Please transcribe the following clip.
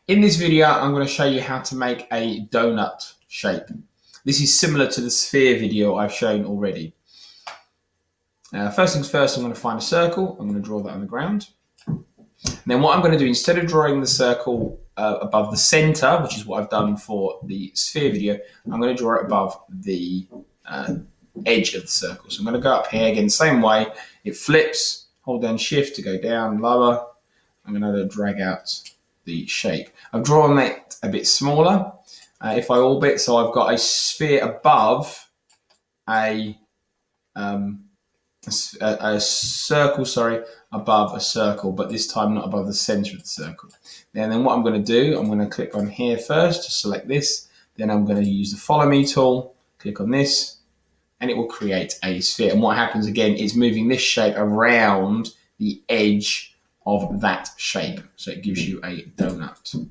In this video, I'm going to show you how to make a donut shape. This is similar to the sphere video I've shown already. First things first, I'm going to find a circle. I'm going to draw that on the ground. And then what I'm going to do, instead of drawing the circle above the center, which is what I've done for the sphere video, I'm going to draw it above the edge of the circle. So I'm going to go up here again, same way. It flips, hold down shift to go down, lower. I'm going to drag out the shape. I've drawn that a bit smaller. If I orbit, so I've got a sphere above a circle, above a circle, but this time not above the center of the circle. And then what I'm going to do, I'm going to click on here first to select this. Then I'm going to use the follow me tool, click on this, and it will create a sphere. And what happens again is moving this shape around the edge of that shape. So it gives you a donut.